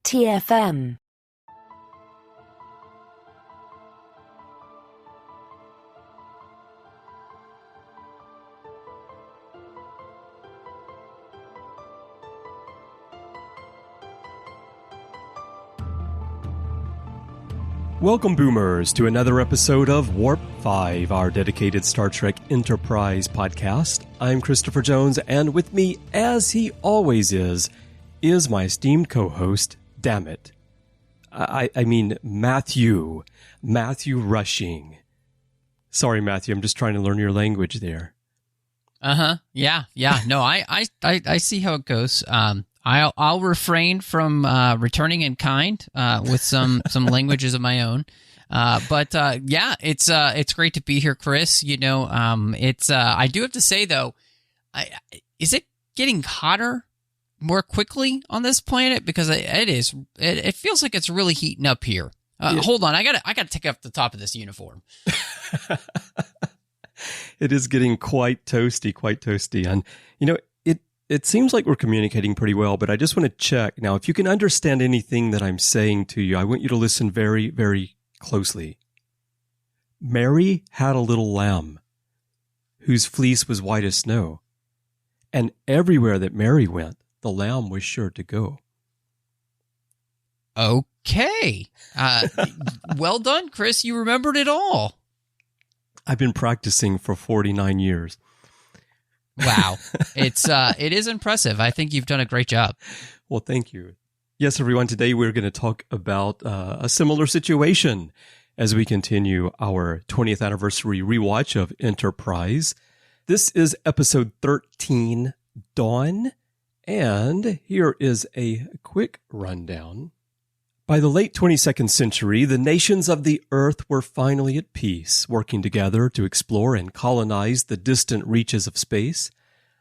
TFM. Welcome, Boomers, to another episode of Warp 5, our dedicated Star Trek Enterprise podcast. I'm Christopher Jones, and with me, as he always is my esteemed co-host, damn it. I mean, Matthew Rushing. Sorry, Matthew, I'm just trying to learn your language there. Yeah. No, I see how it goes. I'll refrain from returning in kind with some languages of my own. But it's great to be here, Chris. You know, I do have to say though, is it getting hotter more quickly on this planet? Because it feels like it's really heating up here. Hold on, I gotta take off the top of this uniform. It is getting quite toasty, and you know. It seems like we're communicating pretty well, but I just want to check. Now, if you can understand anything that I'm saying to you, I want you to listen very, very closely. Mary had a little lamb whose fleece was white as snow, and everywhere that Mary went, the lamb was sure to go. Okay. Well done, Chris. You remembered it all. I've been practicing for 49 years. Wow. It is impressive. I think you've done a great job. Well, thank you. Yes, everyone, today we're going to talk about a similar situation as we continue our 20th anniversary rewatch of Enterprise. This is episode 13, Dawn, and here is a quick rundown. By the late 22nd century, the nations of the Earth were finally at peace, working together to explore and colonize the distant reaches of space.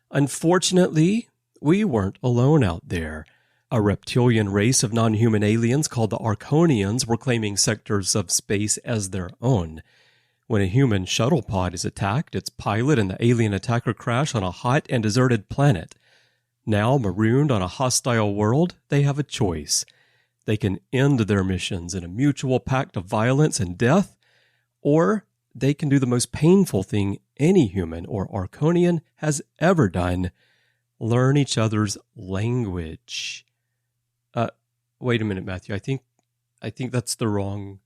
Unfortunately, we weren't alone out there. A reptilian race of non-human aliens called the Arkonians were claiming sectors of space as their own. When a human shuttlepod is attacked, its pilot and the alien attacker crash on a hot and deserted planet. Now, marooned on a hostile world, they have a choice. They can end their missions in a mutual pact of violence and death, or they can do the most painful thing any human or Arkonian has ever done, learn each other's language. Wait a minute, Matthew. I think that's the wrong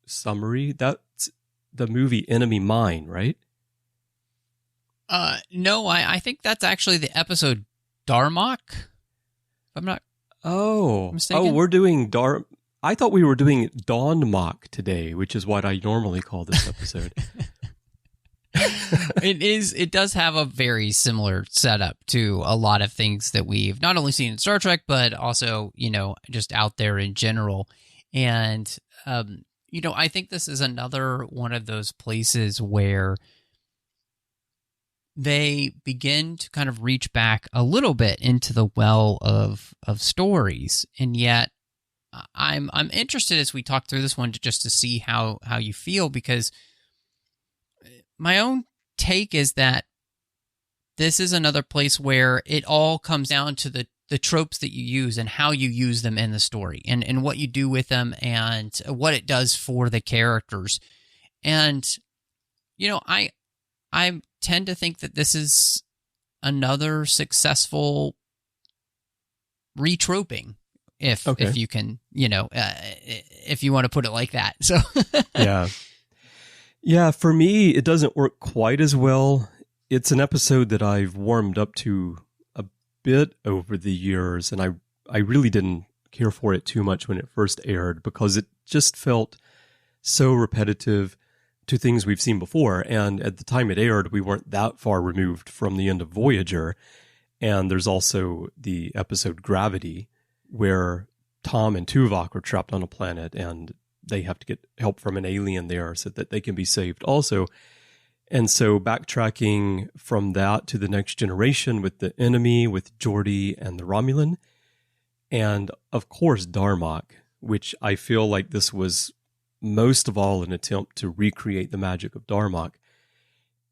summary. That's the movie Enemy Mine, right? No, I think that's actually the episode Darmok. I'm not mistaken. We're doing I thought we were doing Dawnmok today, which is what I normally call this episode. It does have a very similar setup to a lot of things that we've not only seen in Star Trek, but also, you know, just out there in general. And, you know, I think this is another one of those places where they begin to kind of reach back a little bit into the well of stories. And yet I'm interested as we talk through this one just to see how you feel, because my own take is that this is another place where it all comes down to the tropes that you use and how you use them in the story and what you do with them and what it does for the characters. And, you know, I tend to think that this is another successful retroping, if you can, you know, if you want to put it like that. So yeah, for me, it doesn't work quite as well. It's an episode that I've warmed up to a bit over the years, and I really didn't care for it too much when it first aired because it just felt so repetitive to things we've seen before. And at the time it aired, we weren't that far removed from the end of Voyager. And there's also the episode Gravity, where Tom and Tuvok are trapped on a planet and they have to get help from an alien there so that they can be saved also. And so backtracking from that to the Next Generation with the Enemy, with Geordi and the Romulan, and of course Darmok, which I feel like this was most of all an attempt to recreate the magic of Darmok.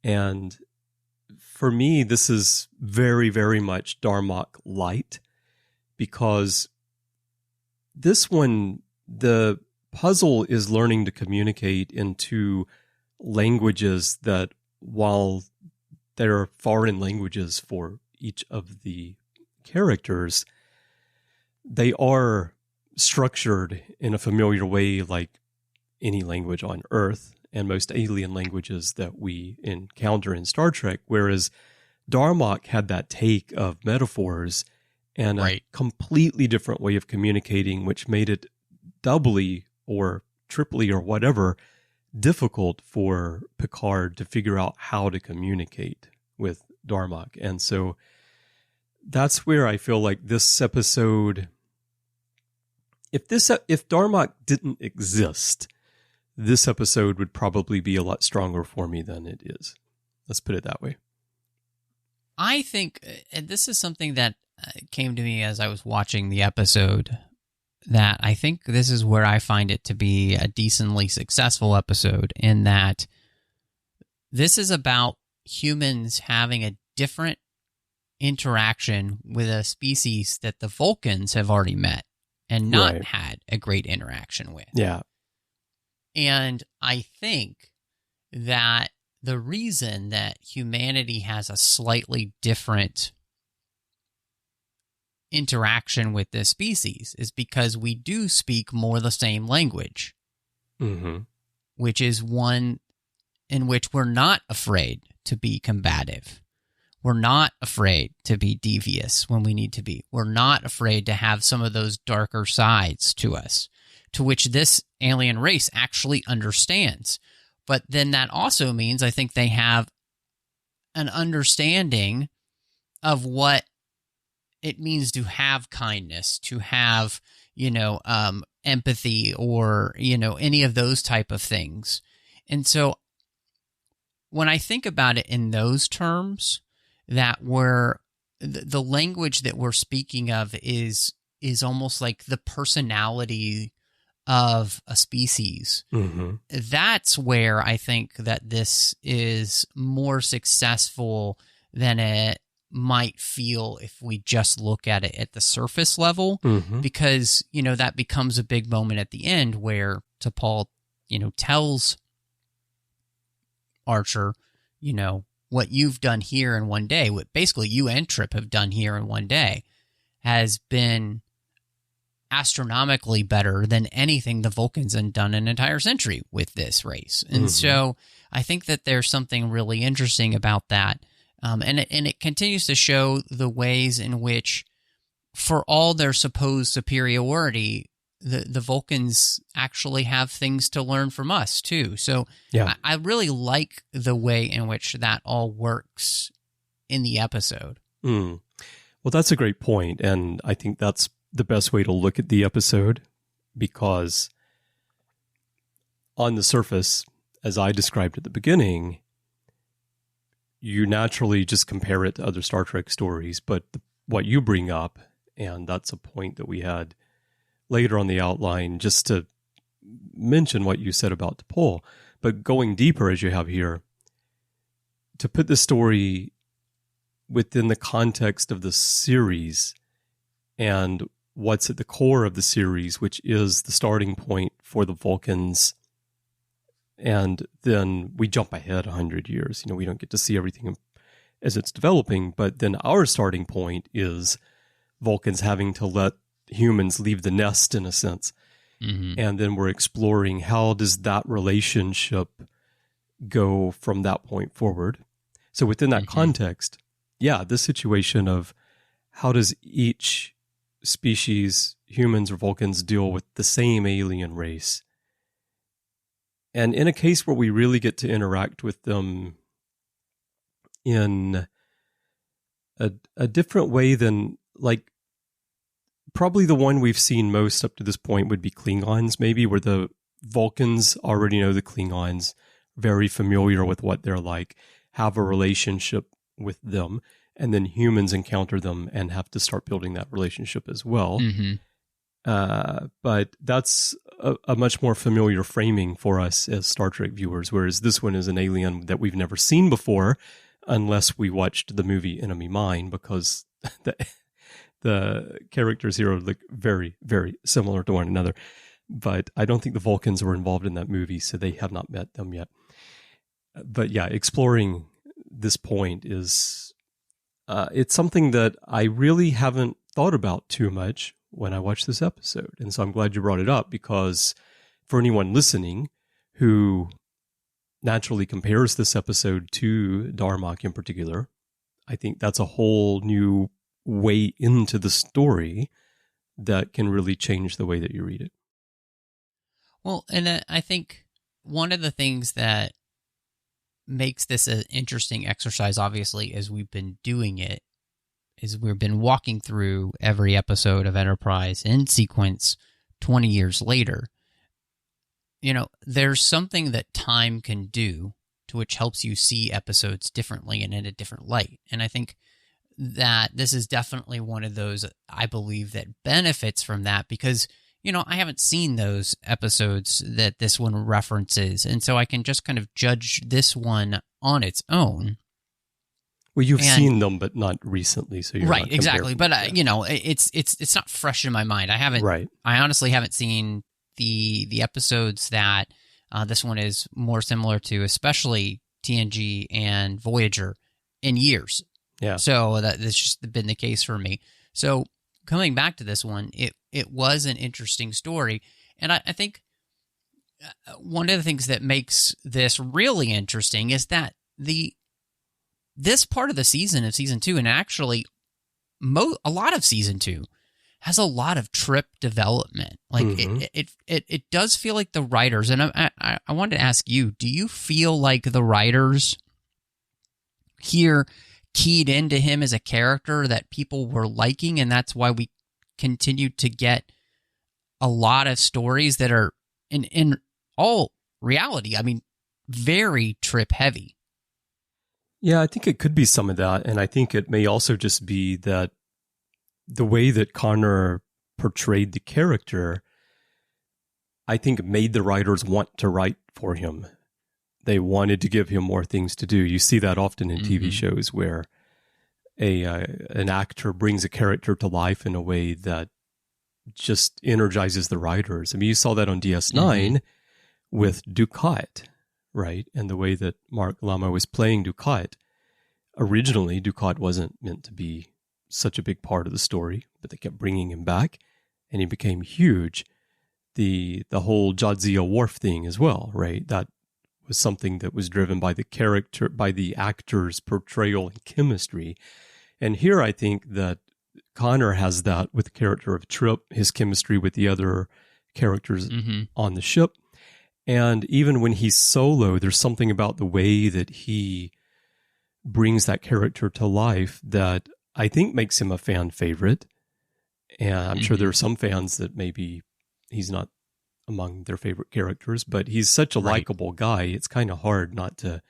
And for me, this is very, very much Darmok Lite, because this one, the puzzle is learning to communicate in two languages that, while they're foreign languages for each of the characters, they are structured in a familiar way like any language on Earth and most alien languages that we encounter in Star Trek, whereas Darmok had that take of metaphors and a completely different way of communicating, which made it doubly or triply or whatever difficult for Picard to figure out how to communicate with Darmok. And so that's where I feel like this episode, if Darmok didn't exist, this episode would probably be a lot stronger for me than it is. Let's put it that way. I think, and this is something that came to me as I was watching the episode, that I think this is where I find it to be a decently successful episode, in that this is about humans having a different interaction with a species that the Vulcans have already met and not had a great interaction with. Yeah. And I think that the reason that humanity has a slightly different interaction with this species is because we do speak more the same language, which is one in which we're not afraid to be combative. We're not afraid to be devious when we need to be. We're not afraid to have some of those darker sides to us, to which this alien race actually understands. But then that also means I think they have an understanding of what it means to have kindness, to have, empathy, or, any of those type of things. And so when I think about it in those terms, that the language that we're speaking of is almost like the personality of a species. That's where I think that this is more successful than it might feel if we just look at it at the surface level, because, that becomes a big moment at the end where T'Pol, tells Archer, what you've done here in one day, what basically you and Trip have done here in one day, has been astronomically better than anything the Vulcans had done in an entire century with this race. And so I think that there's something really interesting about that. And it continues to show the ways in which, for all their supposed superiority, the Vulcans actually have things to learn from us too. So I really like the way in which that all works in the episode. Well, that's a great point, and I think that's the best way to look at the episode, because on the surface, as I described at the beginning, you naturally just compare it to other Star Trek stories, but what you bring up, and that's a point that we had later on the outline, just to mention what you said about T'Pol, but going deeper as you have here, to put the story within the context of the series and what's at the core of the series, which is the starting point for the Vulcans. And then we jump ahead 100 years. We don't get to see everything as it's developing, but then our starting point is Vulcans having to let humans leave the nest, in a sense. And then we're exploring, how does that relationship go from that point forward? So within that context, this situation of how does each species, humans or Vulcans, deal with the same alien race? And in a case where we really get to interact with them in a different way than, like, probably the one we've seen most up to this point would be Klingons, maybe, where the Vulcans already know the Klingons, very familiar with what they're like, have a relationship with them, and then humans encounter them and have to start building that relationship as well. But that's a much more familiar framing for us as Star Trek viewers, whereas this one is an alien that we've never seen before, unless we watched the movie Enemy Mine, because The characters here look very, very similar to one another. But I don't think the Vulcans were involved in that movie, so they have not met them yet. But yeah, exploring this point is, it's something that I really haven't thought about too much when I watched this episode. And so I'm glad you brought it up, because for anyone listening who naturally compares this episode to Darmok in particular, I think that's a whole new way into the story that can really change the way that you read it. Well, and I think one of the things that makes this an interesting exercise, obviously, as we've been doing it, is we've been walking through every episode of Enterprise in sequence 20 years later. You know, there's something that time can do to which helps you see episodes differently and in a different light. And I think that this is definitely one of those, I believe, that benefits from that, because you know, I haven't seen those episodes that this one references, and so I can just kind of judge this one on its own. Well, you've seen them, but not recently, so you're right, not exactly. But you know, it's not fresh in my mind. I haven't. Right. I honestly haven't seen the episodes that this one is more similar to, especially TNG and Voyager, in years. Yeah. So that's just been the case for me. So coming back to this one, it was an interesting story. And I think one of the things that makes this really interesting is that this part of the season of Season 2, and actually a lot of Season 2, has a lot of Trip development. Like, it does feel like the writers, and I wanted to ask you, do you feel like the writers here keyed into him as a character that people were liking, and that's why we continue to get a lot of stories that are, in all reality, I mean, very Trip heavy? Yeah, I think it could be some of that, and I think it may also just be that the way that Connor portrayed the character, I think, made the writers want to write for him. They wanted to give him more things to do. You see that often in TV shows where an actor brings a character to life in a way that just energizes the writers. I mean, you saw that on DS9 with Ducat, right? And the way that Mark Lama was playing Ducat. Originally, Ducat wasn't meant to be such a big part of the story, but they kept bringing him back, and he became huge. The whole Jadzia Worf thing as well, right? That was something that was driven by the character, by the actor's portrayal and chemistry. And here I think that Connor has that with the character of Trip, his chemistry with the other characters on the ship. And even when he's solo, there's something about the way that he brings that character to life that I think makes him a fan favorite. And I'm sure there are some fans that maybe he's not among their favorite characters, but he's such a likable guy. It's kind of hard not to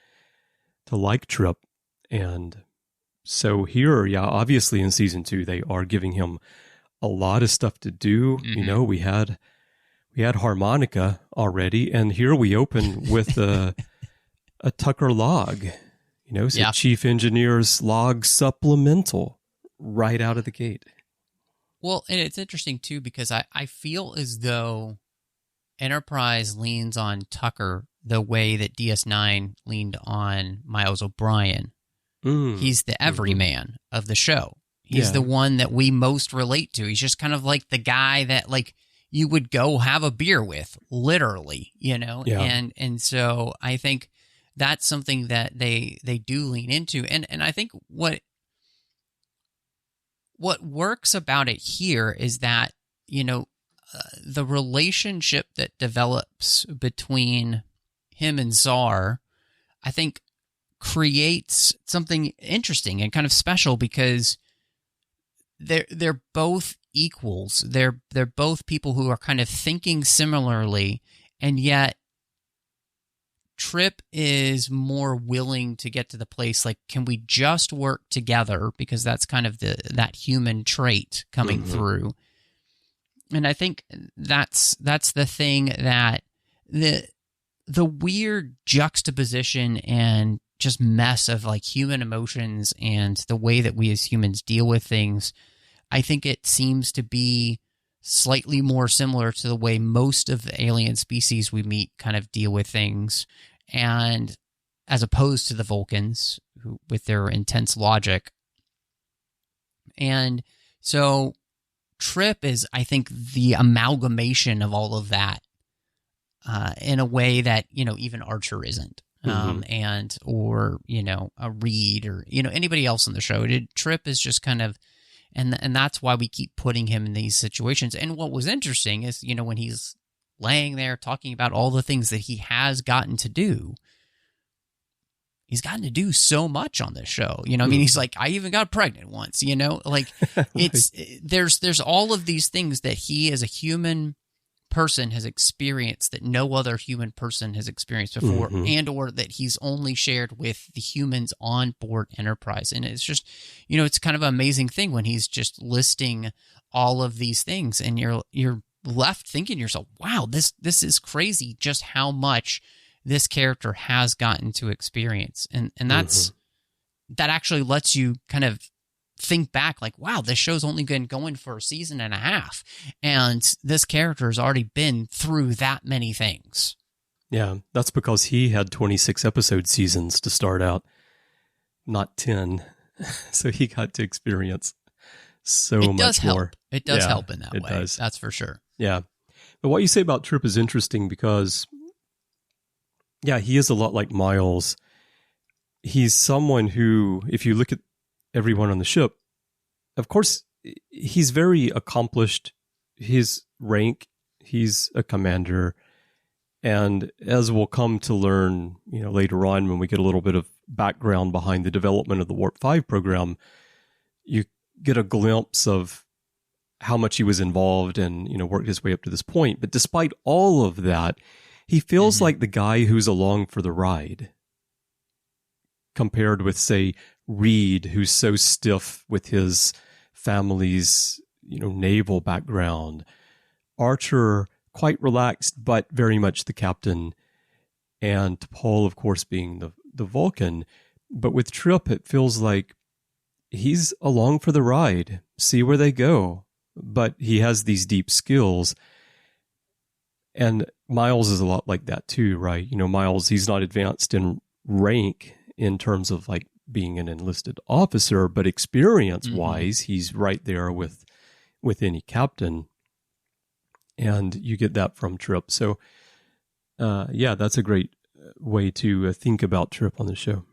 like Trip. And so here, yeah, obviously in Season 2, they are giving him a lot of stuff to do. You know, we had Harmonica already, and here we open with a Tucker log, you know, so Chief Engineer's log supplemental right out of the gate. Well, and it's interesting too, because I feel as though Enterprise leans on Tucker the way that DS9 leaned on Miles O'Brien. He's the everyman of the show. He's the one that we most relate to. He's just kind of like the guy that, like, you would go have a beer with, literally, you know? Yeah. And so I think that's something that they do lean into. And I think what works about it here is that, you know, the relationship that develops between him and Czar, I think, creates something interesting and kind of special, because they're both equals. They're both people who are kind of thinking similarly, and yet Trip is more willing to get to the place like, can we just work together? Because that's kind of that human trait coming through. And I think that's the thing, that the weird juxtaposition and just mess of like human emotions and the way that we as humans deal with things I think it seems to be slightly more similar to the way most of the alien species we meet kind of deal with things, and as opposed to the Vulcans, who, with their intense logic. And so Trip is, I think, the amalgamation of all of that in a way that, even Archer isn't. Or a Reed, or anybody else on the show. Trip is just kind of, and that's why we keep putting him in these situations. And what was interesting is, when he's laying there talking about all the things that he has gotten to do, he's gotten to do so much on this show. I mean, he's like, I even got pregnant once. Like it's there's all of these things that he as a human person has experienced that no other human person has experienced before, and or that he's only shared with the humans on board Enterprise. And it's just, it's kind of an amazing thing when he's just listing all of these things, and you're left thinking to yourself, wow, this is crazy just how much this character has gotten to experience. And that's that actually lets you kind of think back, like, wow, this show's only been going for a season and a half, and this character has already been through that many things. Yeah, that's because he had 26 episode seasons to start out, not 10. So he got to experience so much more. It does help in that way. It does. That's for sure. Yeah. But what you say about Trip is interesting because, yeah, he is a lot like Miles. He's someone who, if you look at everyone on the ship, of course, he's very accomplished. His rank, he's a commander. And as we'll come to learn, later on when we get a little bit of background behind the development of the Warp 5 program, you get a glimpse of how much he was involved and, worked his way up to this point. But despite all of that, he feels like the guy who's along for the ride, compared with, say, Reed, who's so stiff with his family's, naval background. Archer, quite relaxed, but very much the captain. And T'Pol, of course, being the Vulcan. But with Trip, it feels like he's along for the ride, see where they go. But he has these deep skills. And Miles is a lot like that too, right? Miles, he's not advanced in rank in terms of like being an enlisted officer, but experience-wise, he's right there with any captain. And you get that from Trip. So, that's a great way to think about Trip on the show.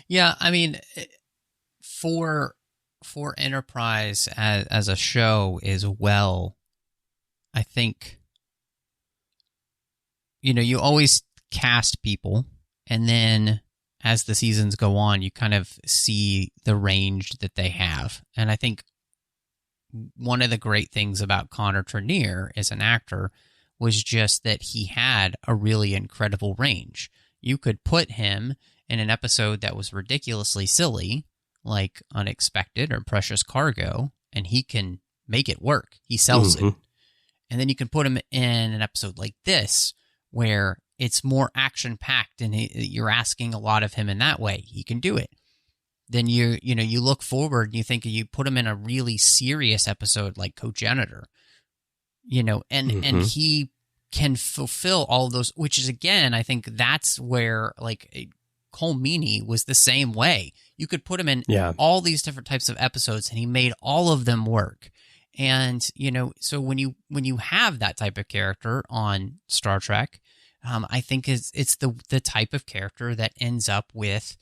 Yeah, I mean, for Enterprise as a show as well, I think, you always cast people, and then as the seasons go on, you kind of see the range that they have. And I think one of the great things about Connor Trinneer as an actor was just that he had a really incredible range. You could put him in an episode that was ridiculously silly, like Unexpected or Precious Cargo, and he can make it work. He sells it. And then you can put him in an episode like this, where it's more action-packed and you're asking a lot of him in that way. He can do it. Then you look forward and you think you put him in a really serious episode like Co-Janitor, and he can fulfill all of those, which is, again, I think that's where, like, Cole Meany was the same way. You could put him in all these different types of episodes and he made all of them work. And, so when you have that type of character on Star Trek, I think it's the type of character that ends up with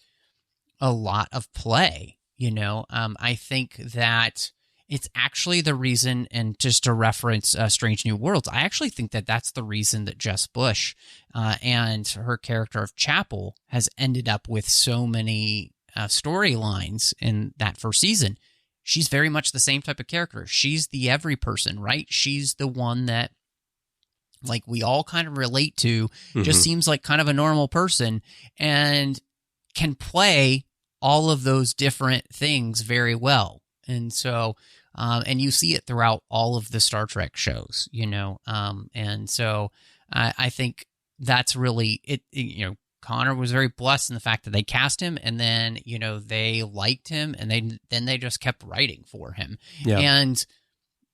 a lot of play. I think that it's actually the reason, and just to reference Strange New Worlds, I actually think that that's the reason that Jess Bush and her character of Chapel has ended up with so many storylines in that first season. She's very much the same type of character. She's the every person, right? She's the one that, like, we all kind of relate to, just seems like kind of a normal person and can play all of those different things very well. And so, and you see it throughout all of the Star Trek shows, and so I think that's really it. Connor was very blessed in the fact that they cast him, and then, they liked him, and then they just kept writing for him. Yeah. And,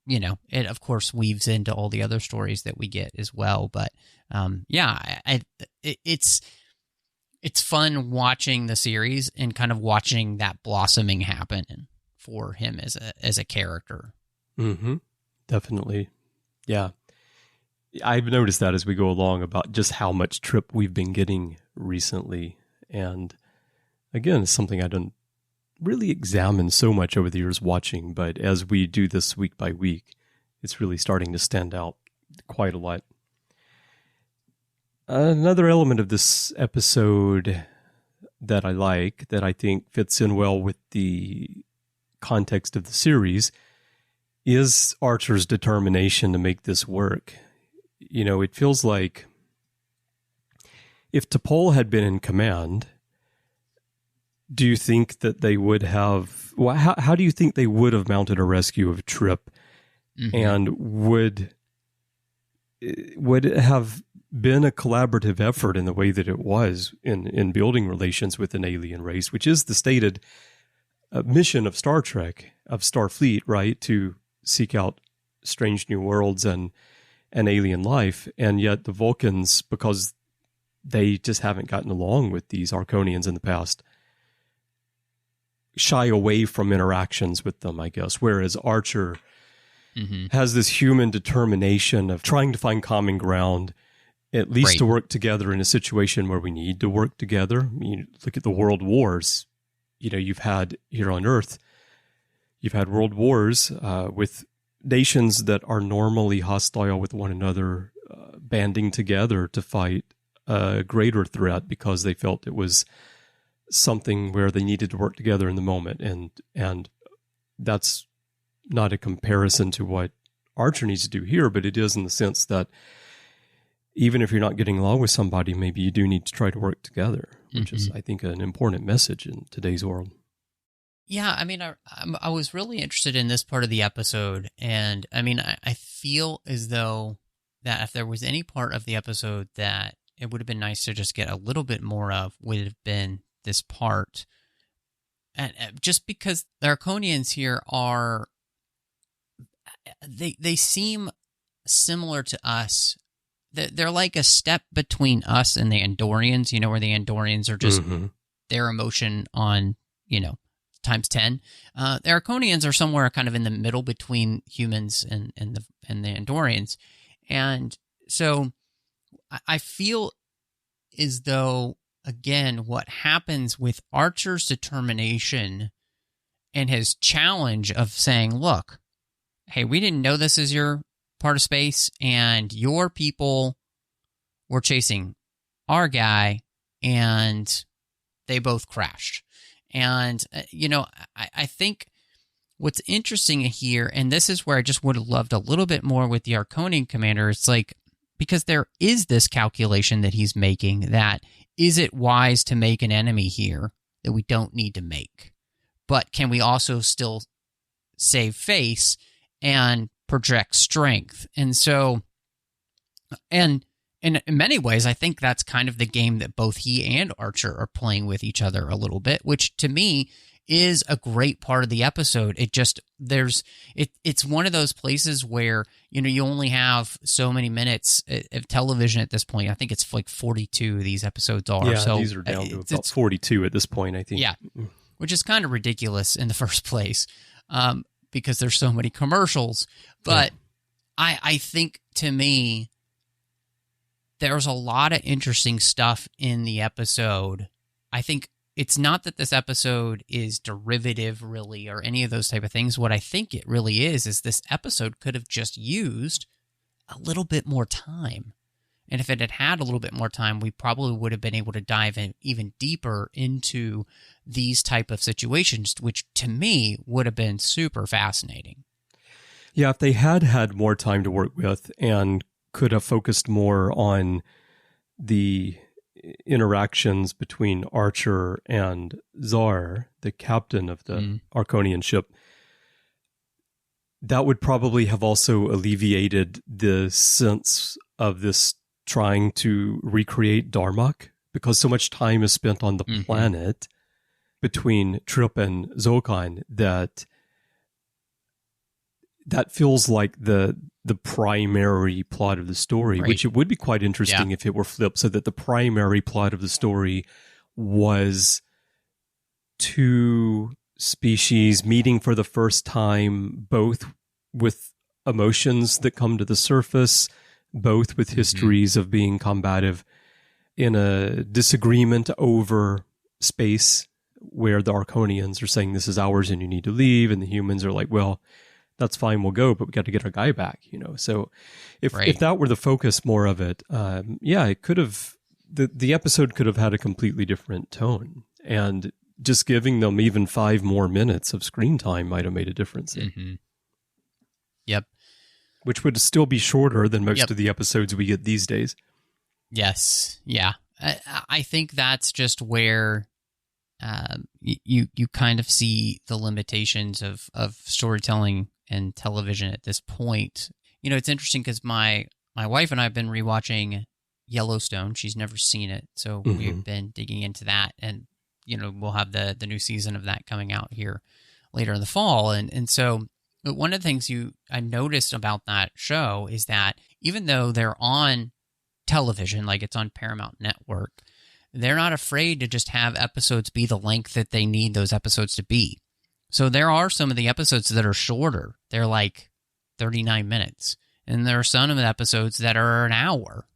it, of course, weaves into all the other stories that we get as well. But, it's fun watching the series and kind of watching that blossoming happen for him as a character. Mm-hmm. Definitely. Yeah. I've noticed that as we go along about just how much Trip we've been getting recently. And again, it's something I don't really examine so much over the years watching, but as we do this week by week, it's really starting to stand out quite a lot. Another element of this episode that I like, that I think fits in well with the context of the series, is Archer's determination to make this work. It feels like if T'Pol had been in command, do you think that they would have... how do you think they would have mounted a rescue of Trip? Mm-hmm. And would it have been a collaborative effort in the way that it was in building relations with an alien race, which is the stated mission of Star Trek, of Starfleet, right? To seek out strange new worlds and alien life. And yet the Vulcans, because they just haven't gotten along with these Arkonians in the past, shy away from interactions with them, I guess. Whereas Archer has this human determination of trying to find common ground, at least to work together in a situation where we need to work together. Look at the world wars. You've had here on Earth, you've had world wars with nations that are normally hostile with one another, banding together to fight a greater threat because they felt it was something where they needed to work together in the moment. And that's not a comparison to what Archer needs to do here, but it is in the sense that even if you're not getting along with somebody, maybe you do need to try to work together, which is, I think, an important message in today's world. Yeah, I was really interested in this part of the episode, and I feel as though that if there was any part of the episode that it would have been nice to just get a little bit more of, would have been this part. And just because the Arkonians here are, they seem similar to us. They're like a step between us and the Andorians, where the Andorians are just their emotion on, times 10. The Arkonians are somewhere kind of in the middle between humans and the Andorians. And so I feel as though, again, what happens with Archer's determination and his challenge of saying, look, hey, we didn't know this is your part of space, and your people were chasing our guy, and they both crashed. And, I think what's interesting here, and this is where I just would have loved a little bit more with the Arkonian commander, it's like, because there is this calculation that he's making that, is it wise to make an enemy here that we don't need to make? But can we also still save face and project strength? And so, and in many ways, I think that's kind of the game that both he and Archer are playing with each other a little bit, which to me is a great part of the episode. It's one of those places where, you only have so many minutes of television at this point. I think it's like 42 these episodes are. Yeah, so these are down to about 42 at this point, I think. Yeah, which is kind of ridiculous in the first place, because there's so many commercials. But yeah. I think, to me, there's a lot of interesting stuff in the episode. I think it's not that this episode is derivative, really, or any of those type of things. What I think it really is this episode could have just used a little bit more time. And if it had had a little bit more time, we probably would have been able to dive in even deeper into these type of situations, which to me would have been super fascinating. Yeah, if they had had more time to work with and could have focused more on the interactions between Archer and Zar, the captain of the Arkonian ship, that would probably have also alleviated the sense of this trying to recreate Darmok, because so much time is spent on the planet between Trip and Zho'Kaan that feels like the primary plot of the story, which it would be quite interesting if it were flipped, so that the primary plot of the story was two species meeting for the first time, both with emotions that come to the surface, both with histories of being combative, in a disagreement over space where the Arkonians are saying this is ours and you need to leave, and the humans are like, well, that's fine, we'll go, but we got to get our guy back, So if that were the focus more of it, it could have, the episode could have had a completely different tone, and just giving them even 5 more minutes of screen time might have made a difference. Yep. Which would still be shorter than most of the episodes we get these days. Yes. Yeah. I think that's just where you kind of see the limitations of storytelling and television at this point. It's interesting because my wife and I have been rewatching Yellowstone. She's never seen it, so we've been digging into that, and we'll have the new season of that coming out here later in the fall. And so one of the things I noticed about that show is that even though they're on television, like it's on Paramount Network, they're not afraid to just have episodes be the length that they need those episodes to be. So there are some of the episodes that are shorter. They're like 39 minutes. And there are some of the episodes that are an hour,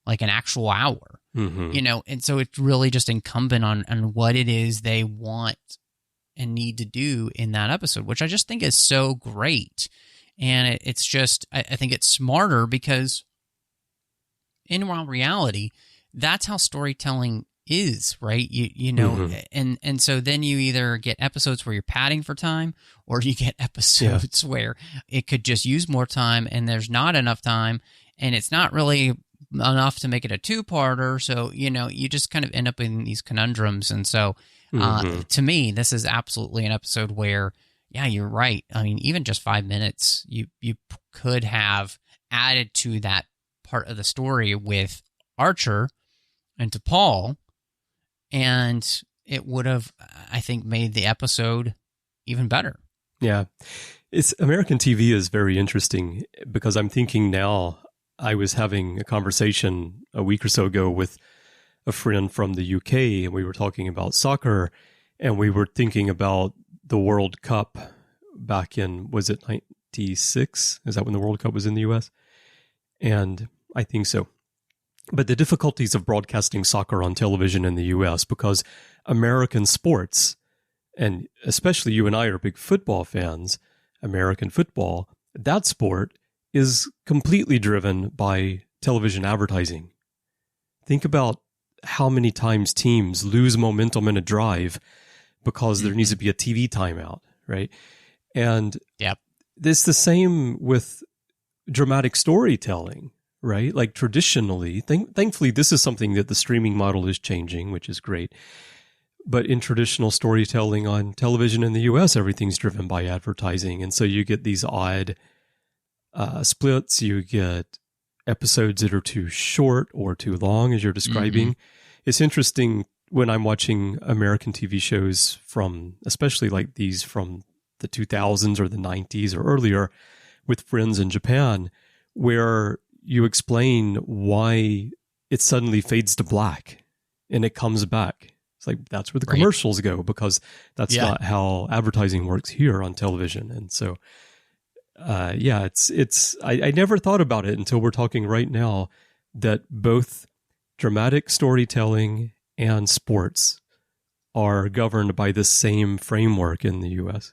like an actual hour. And so it's really just incumbent on what it is they want and need to do in that episode, which I just think is so great. And it's just, I think it's smarter because in reality, that's how storytelling is, right? And so then you either get episodes where you're padding for time, or you get episodes where it could just use more time and there's not enough time, and it's not really enough to make it a 2-parter. So, you just kind of end up in these conundrums. And so to me, this is absolutely an episode where, you're right. I mean, even just 5 minutes, you could have added to that part of the story with Archer and to Paul, and it would have, I think, made the episode even better. Yeah. American TV is very interesting because I'm thinking now, I was having a conversation a week or so ago with a friend from the UK, and we were talking about soccer, and we were thinking about the World Cup back in, was it 96? Is that when the World Cup was in the US? And I think so. But the difficulties of broadcasting soccer on television in the US, because American sports, and especially you and I are big football fans, American football, that sport is completely driven by television advertising. Think about how many times teams lose momentum in a drive because there needs to be a TV timeout, right? And it's the same with dramatic storytelling, right? Like traditionally, thankfully, this is something that the streaming model is changing, which is great. But in traditional storytelling on television in the US, everything's driven by advertising. And so you get these odd splits, you get episodes that are too short or too long, as you're describing. It's interesting when I'm watching American TV shows from, especially like these from the 2000s or the 90s or earlier, with friends in Japan, where you explain why it suddenly fades to black and it comes back. It's like, that's where the commercials go, because that's not how advertising works here on television. And so, I never thought about it until we're talking right now that both dramatic storytelling and sports are governed by the same framework in the U.S.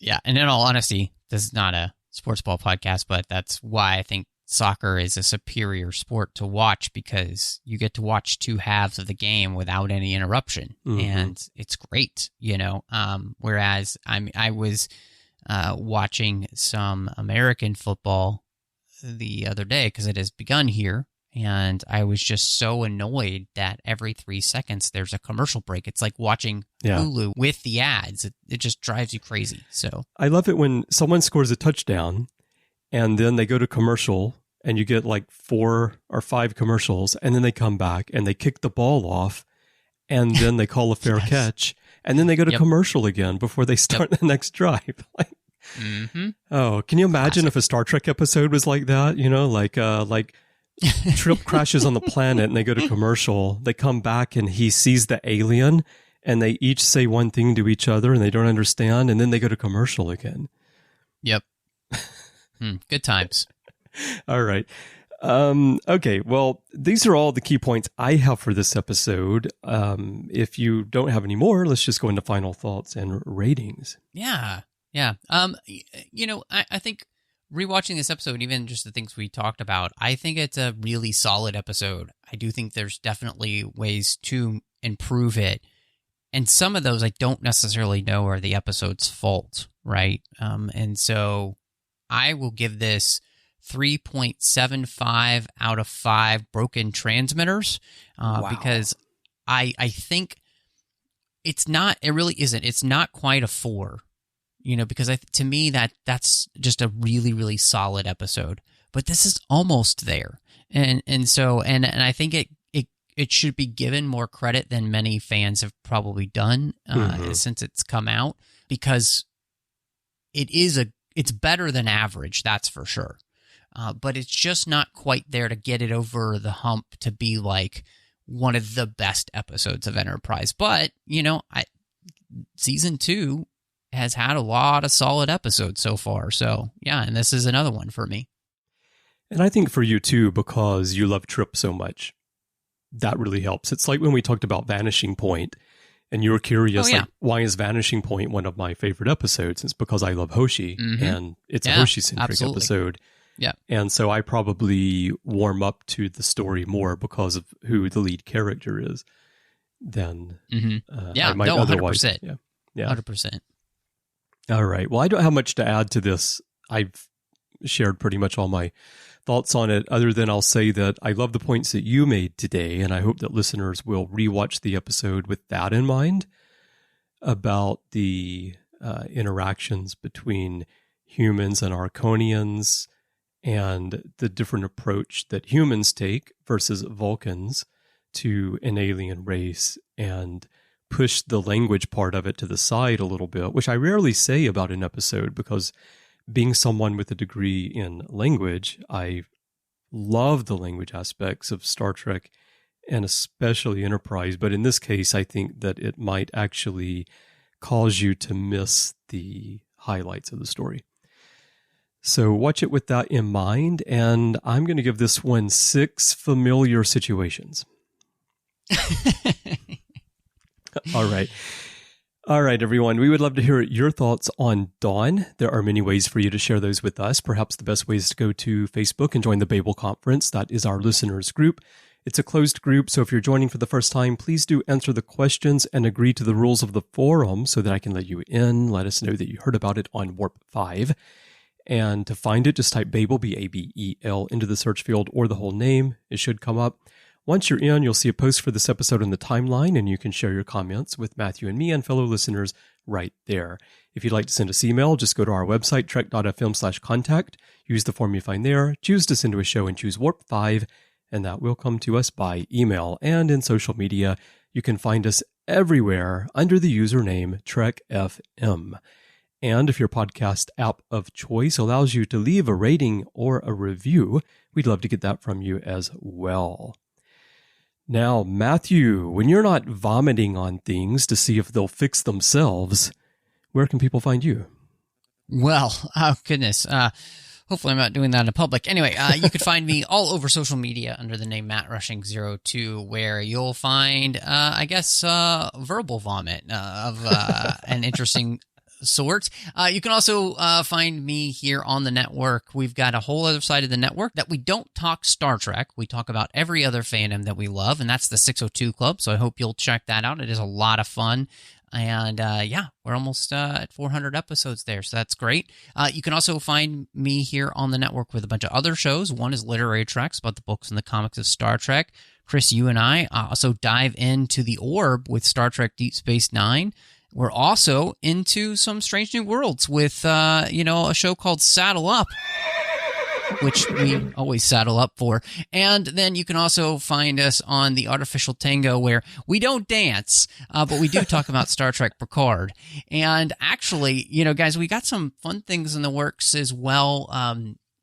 Yeah, and in all honesty, this is not a sports ball podcast, but that's why I think soccer is a superior sport to watch, because you get to watch 2 halves of the game without any interruption, and it's great, whereas I was watching some American football the other day because it has begun here, and I was just so annoyed that every 3 seconds there's a commercial break. It's like watching Hulu with the ads. It just drives you crazy. So I love it when someone scores a touchdown and then they go to commercial and you get like 4 or 5 commercials, and then they come back and they kick the ball off, and then they call a fair Yes. catch, and then they go to commercial again before they start the next drive. Like, oh, can you imagine if a Star Trek episode was like that? You know, like Trip crashes on the planet and they go to commercial. They come back and he sees the alien, and they each say one thing to each other and they don't understand, and then they go to commercial again. Yep. Good times. All right. Okay. Well, these are all the key points I have for this episode. If you don't have any more, let's just go into final thoughts and ratings. Yeah. Yeah. I think rewatching this episode, even just the things we talked about, I think it's a really solid episode. I do think there's definitely ways to improve it. And some of those I don't necessarily know are the episode's fault, right? And so I will give this 3.75 out of 5 broken transmitters because I think it really isn't. It's not quite a 4. Because to me that's just a really, really solid episode. But this is almost there, and I think it should be given more credit than many fans have probably done since it's come out, because it's better than average, that's for sure. But it's just not quite there to get it over the hump to be like one of the best episodes of Enterprise. But season 2 has had a lot of solid episodes so far. So, yeah, and this is another one for me. And I think for you too, because you love Trip so much, that really helps. It's like when we talked about Vanishing Point, and you were curious, like, why is Vanishing Point one of my favorite episodes? It's because I love Hoshi, and it's a Hoshi-centric episode. Yeah. And so I probably warm up to the story more because of who the lead character is than I might otherwise. 100%. Yeah. 100%. All right. Well, I don't have much to add to this. I've shared pretty much all my thoughts on it, other than I'll say that I love the points that you made today, and I hope that listeners will rewatch the episode with that in mind, about the interactions between humans and Arkonians, and the different approach that humans take versus Vulcans to an alien race, and push the language part of it to the side a little bit, which I rarely say about an episode, because being someone with a degree in language, I love the language aspects of Star Trek and especially Enterprise. But in this case, I think that it might actually cause you to miss the highlights of the story. So watch it with that in mind. And I'm going to give this one 6 familiar situations. All right. All right, everyone. We would love to hear your thoughts on Dawn. There are many ways for you to share those with us. Perhaps the best way is to go to Facebook and join the Babel Conference. That is our listeners group. It's a closed group, so if you're joining for the first time, please do answer the questions and agree to the rules of the forum so that I can let you in. Let us know that you heard about it on Warp 5. And to find it, just type Babel, B-A-B-E-L, into the search field, or the whole name. It should come up. Once you're in, you'll see a post for this episode in the timeline, and you can share your comments with Matthew and me and fellow listeners right there. If you'd like to send us email, just go to our website, trek.fm/contact, use the form you find there, choose to send to a show, and choose Warp 5, and that will come to us by email. And in social media, you can find us everywhere under the username TrekFM. And if your podcast app of choice allows you to leave a rating or a review, we'd love to get that from you as well. Now, Matthew, when you're not vomiting on things to see if they'll fix themselves, where can people find you? Well, oh goodness. Hopefully I'm not doing that in public. Anyway, you can find me all over social media under the name MattRushing02, where you'll find, verbal vomit of an interesting sort. You can also find me here on the network. We've got a whole other side of the network that we don't talk Star Trek. We talk about every other fandom that we love, and that's the 602 Club, so I hope you'll check that out. It is a lot of fun. And we're almost at 400 episodes there, so that's great. You can also find me here on the network with a bunch of other shows. One is Literary Treks, about the books and the comics of Star Trek. Chris, you and I also dive into the Orb with Star Trek Deep Space Nine. We're also into some Strange New Worlds with, a show called Saddle Up. which we always saddle up for. And then you can also find us on the Artificial Tango, where we don't dance, but we do talk about Star Trek Picard. And actually, guys, we got some fun things in the works as well.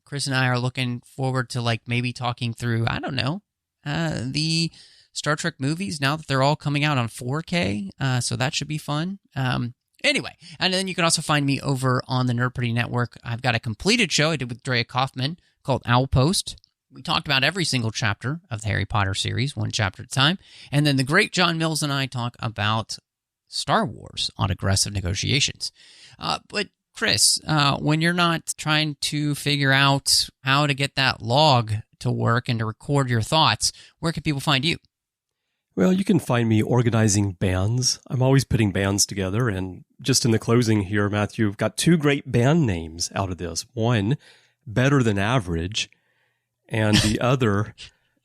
Chris and I are looking forward to maybe talking through, I don't know, the Star Trek movies now that they're all coming out on 4K. So that should be fun. Anyway, and then you can also find me over on the Nerd Party Network. I've got a completed show I did with Drea Kaufman called Owl Post. We talked about every single chapter of the Harry Potter series, one chapter at a time. And then the great John Mills and I talk about Star Wars on Aggressive Negotiations. But Chris, when you're not trying to figure out how to get that log to work and to record your thoughts, where can people find you? Well, you can find me organizing bands. I'm always putting bands together. And just in the closing here, Matthew, I've got 2 great band names out of this. One, Better Than Average, and the other,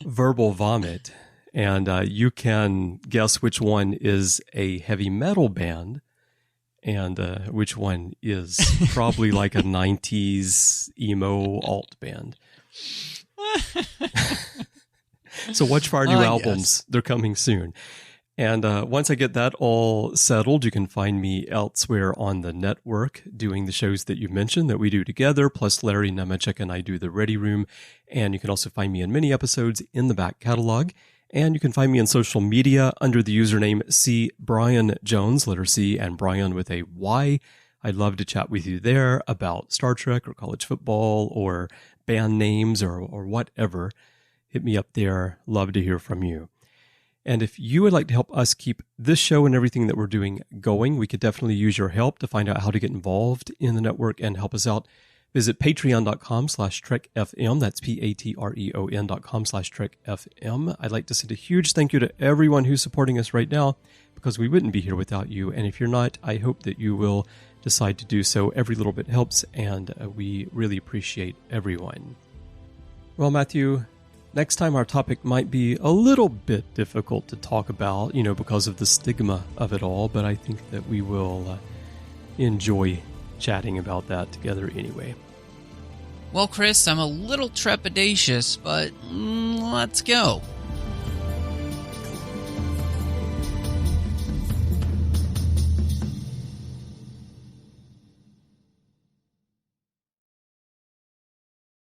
Verbal Vomit. And you can guess which one is a heavy metal band and which one is probably like a 90s emo alt band. So watch for our new albums. Yes. They're coming soon. And once I get that all settled, you can find me elsewhere on the network doing the shows that you mentioned that we do together, plus Larry Nemechek and I do the Ready Room. And you can also find me in many episodes in the back catalog. And you can find me on social media under the username C. Bryan Jones, letter C, and Bryan with a Y. I'd love to chat with you there about Star Trek or college football or band names or whatever. Hit me up there. Love to hear from you. And if you would like to help us keep this show and everything that we're doing going, we could definitely use your help to find out how to get involved in the network and help us out. Visit patreon.com/trekfm. That's patreon.com/trekfm. I'd like to send a huge thank you to everyone who's supporting us right now, because we wouldn't be here without you. And if you're not, I hope that you will decide to do so. Every little bit helps, and we really appreciate everyone. Well, Matthew, next time our topic might be a little bit difficult to talk about, because of the stigma of it all, but I think that we will enjoy chatting about that together anyway. Well, Chris, I'm a little trepidatious, but let's go.